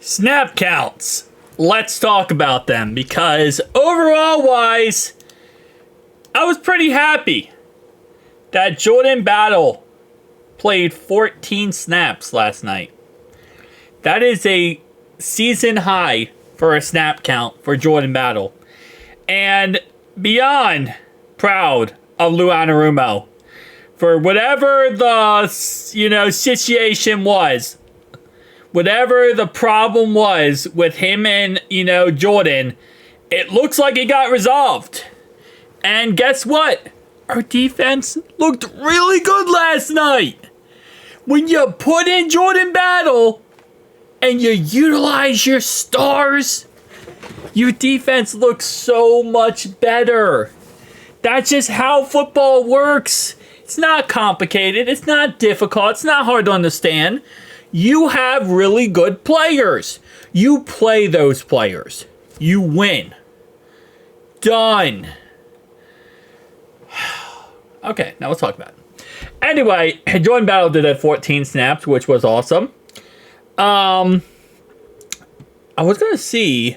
Snap counts. Let's talk about them because overall wise, I was pretty happy that Jordan Battle played 14 snaps last night. That is a season high for a snap count for Jordan Battle. And beyond proud of Lou Anarumo for whatever the, situation was. Whatever the problem was with him and, Jordan, it looks like it got resolved. And guess what? Our defense looked really good last night. When you put in Jordan Battle and you utilize your stars, your defense looks so much better. That's just how football works. It's not complicated. It's not difficult. It's not hard to understand. You have really good players. You play those players. You win. Done. Okay, now let's talk about it. Anyway, Jordan Battle did have 14 snaps, which was awesome. I was going to see.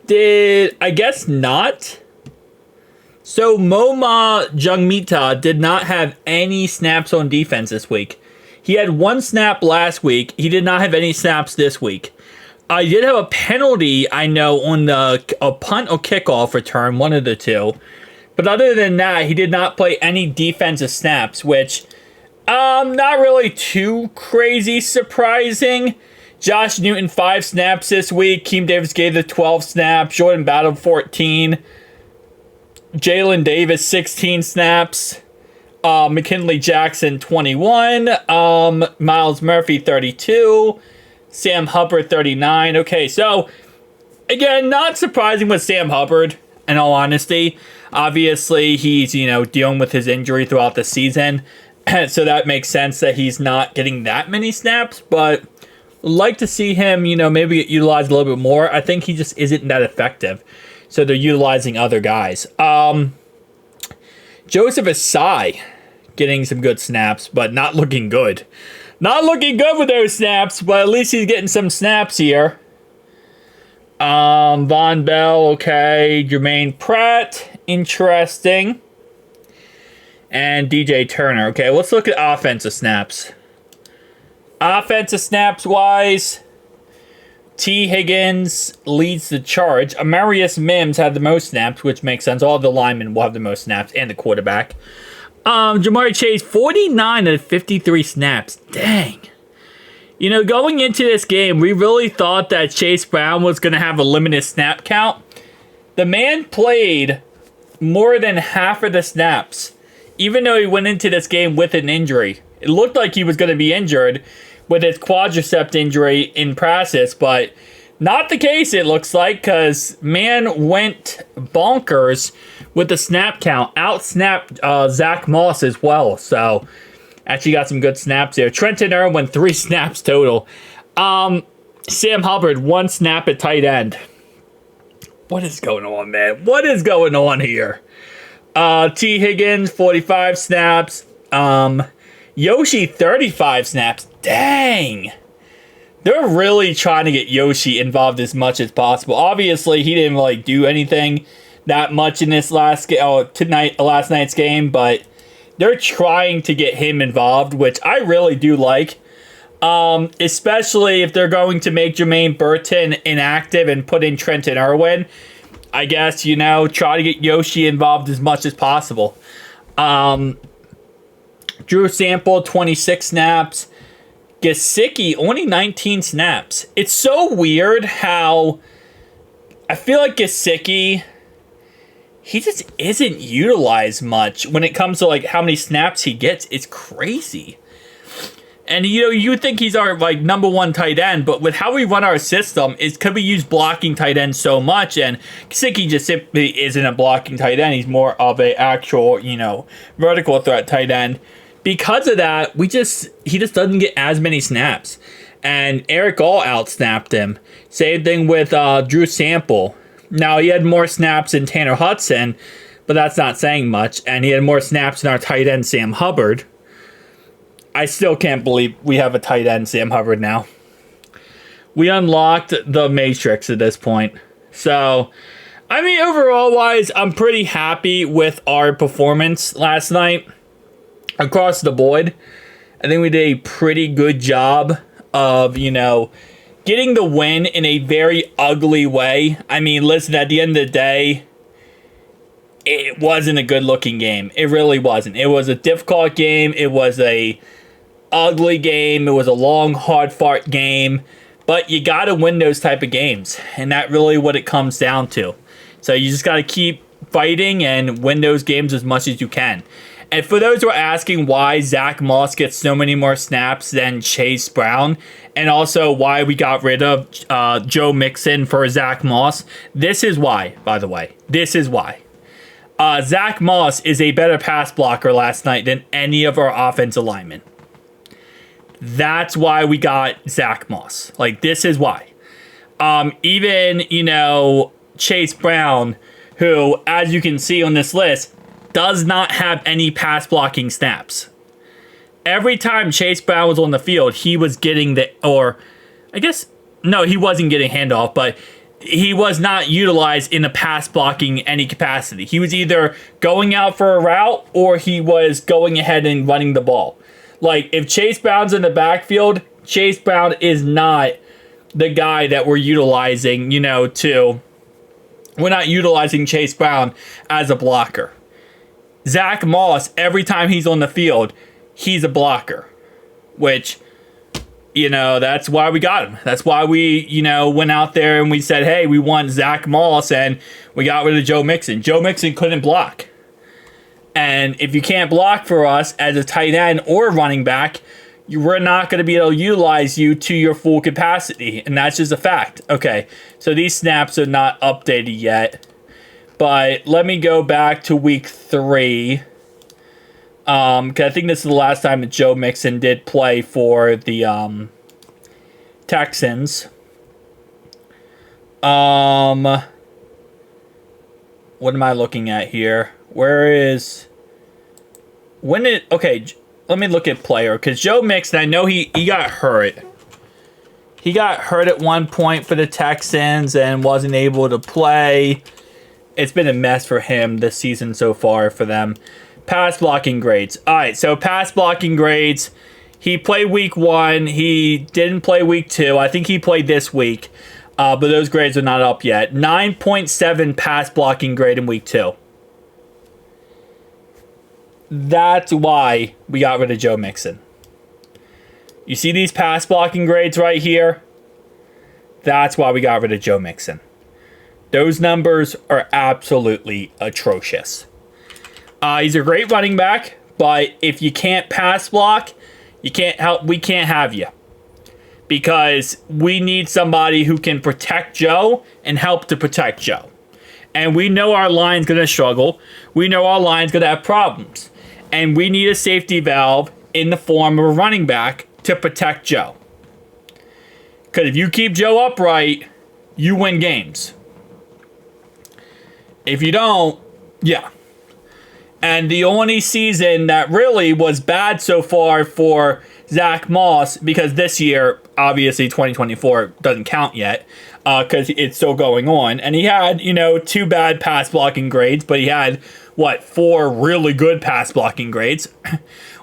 I guess not. So, Moma Jungmita did not have any snaps on defense this week. He had one snap last week. He did not have any snaps this week. I did have a penalty, I know, on a punt or kickoff return, one of the two. But other than that, he did not play any defensive snaps, which, not really too crazy surprising. Josh Newton, 5 snaps this week. Keem Davis gave the 12 snaps. Jordan Battle, 14. Jalen Davis, 16 snaps. McKinley Jackson, 21. Miles Murphy, 32. Sam Hubbard, 39. Okay, so, again, not surprising with Sam Hubbard, in all honesty. Obviously, he's, dealing with his injury throughout the season. So that makes sense that he's not getting that many snaps. But like to see him, maybe get utilized a little bit more. I think he just isn't that effective. So they're utilizing other guys. Joseph Asai getting some good snaps, but not looking good. Not looking good with those snaps, but at least he's getting some snaps here. Von Bell, okay. Jermaine Pratt, interesting. And DJ Turner. Okay, let's look at offensive snaps. Offensive snaps wise, T. Higgins leads the charge. Amarius Mims had the most snaps, which makes sense. All the linemen will have the most snaps, and the quarterback. Jamari Chase, 49 out of 53 snaps. Dang. Going into this game, we really thought that Chase Brown was going to have a limited snap count. The man played more than half of the snaps, even though he went into this game with an injury. It looked like he was going to be injured with his quadricep injury in practice, but not the case, it looks like, because man went bonkers with the snap count. Out-snapped Zach Moss as well, so actually got some good snaps there. Trenton Irwin, 3 snaps total. Sam Hubbard, 1 snap at tight end. What is going on, man? What is going on here? T. Higgins, 45 snaps. Yoshi, 35 snaps. Dang. They're really trying to get Yoshi involved as much as possible. Obviously, he didn't do anything that much in this last night's game, but they're trying to get him involved, which I really do like. Especially if they're going to make Jermaine Burton inactive and put in Trenton Irwin. I guess, try to get Yoshi involved as much as possible. Drew Sample, 26 snaps. Gesicki, only 19 snaps. It's so weird how I feel like Gesicki, he just isn't utilized much when it comes to how many snaps he gets. It's crazy. And you would think he's our number 1 tight end, but with how we run our system, is could we use blocking tight end so much? And Gesicki just simply isn't a blocking tight end. He's more of a actual, vertical threat tight end. Because of that, he just doesn't get as many snaps. And Eric All out-snapped him. Same thing with Drew Sample. Now, he had more snaps than Tanner Hudson, but that's not saying much. And he had more snaps than our tight end, Sam Hubbard. I still can't believe we have a tight end, Sam Hubbard, now. we unlocked the Matrix at this point. So, I mean, overall wise, I'm pretty happy with our performance last night across the board. I think we did a pretty good job of, you know, getting the win in a very ugly way. I mean, listen, at the end of the day, it wasn't a good looking game. It really wasn't. It was a difficult game. It was a ugly game. It was a long, hard fought game. But you got to win those type of games. And that's really what it comes down to. So you just got to keep fighting and win those games as much as you can. And for those who are asking why Zach Moss gets so many more snaps than Chase Brown, and also why we got rid of Joe Mixon for Zach Moss, this is why, by the way. This is why. Zach Moss is a better pass blocker last night than any of our offensive linemen. That's why we got Zach Moss. Like, this is why. Even, you know, Chase Brown, who, as you can see on this list, does not have any pass blocking snaps. Every time Chase Brown was on the field, he was getting the, or I guess, no, he wasn't getting handoff, but he was not utilized in a pass blocking any capacity. He was either going out for a route or he was going ahead and running the ball. Like, if Chase Brown's in the backfield, Chase Brown is not the guy that we're utilizing, you know, we're not utilizing Chase Brown as a blocker. Zach Moss, every time he's on the field, he's a blocker. Which, you know, that's why we got him. That's why we, you know, went out there and we said, hey, we want Zach Moss, and we got rid of Joe Mixon. Joe Mixon couldn't block. And if you can't block for us as a tight end or running back, we're not going to be able to utilize you to your full capacity. And that's just a fact. Okay, so these snaps are not updated yet. But let me go back to week 3. Because I think this is the last time that Joe Mixon did play for the Texans. What am I looking at here? Okay, let me look at player. Because Joe Mixon, I know he got hurt. He got hurt at one point for the Texans and wasn't able to play. It's been a mess for him this season so far for them. Pass blocking grades. All right, so pass blocking grades. He played week 1. He didn't play week 2. I think he played this week. But those grades are not up yet. 9.7 pass blocking grade in week 2. That's why we got rid of Joe Mixon. You see these pass blocking grades right here? That's why we got rid of Joe Mixon. Those numbers are absolutely atrocious. He's a great running back, but if you can't pass block, we can't have you. Because we need somebody who can protect Joe and help to protect Joe. And we know our line's going to struggle. We know our line's going to have problems. And we need a safety valve in the form of a running back to protect Joe. Because if you keep Joe upright, you win games. If you don't, yeah. And the only season that really was bad so far for Zach Moss, because this year, obviously 2024 doesn't count yet, because it's still going on. And he had, you know, 2 bad pass blocking grades, but he had, 4 really good pass blocking grades.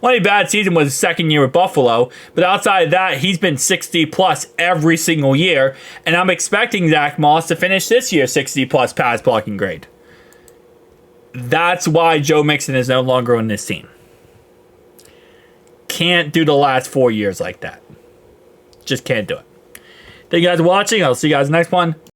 Only bad season was his second year with Buffalo, but outside of that, he's been 60 plus every single year, and I'm expecting Zach Moss to finish this year 60 plus pass blocking grade. That's why Joe Mixon is no longer on this team. Can't do the last 4 years like that. Just can't do it. Thank you guys for watching. I'll see you guys next one.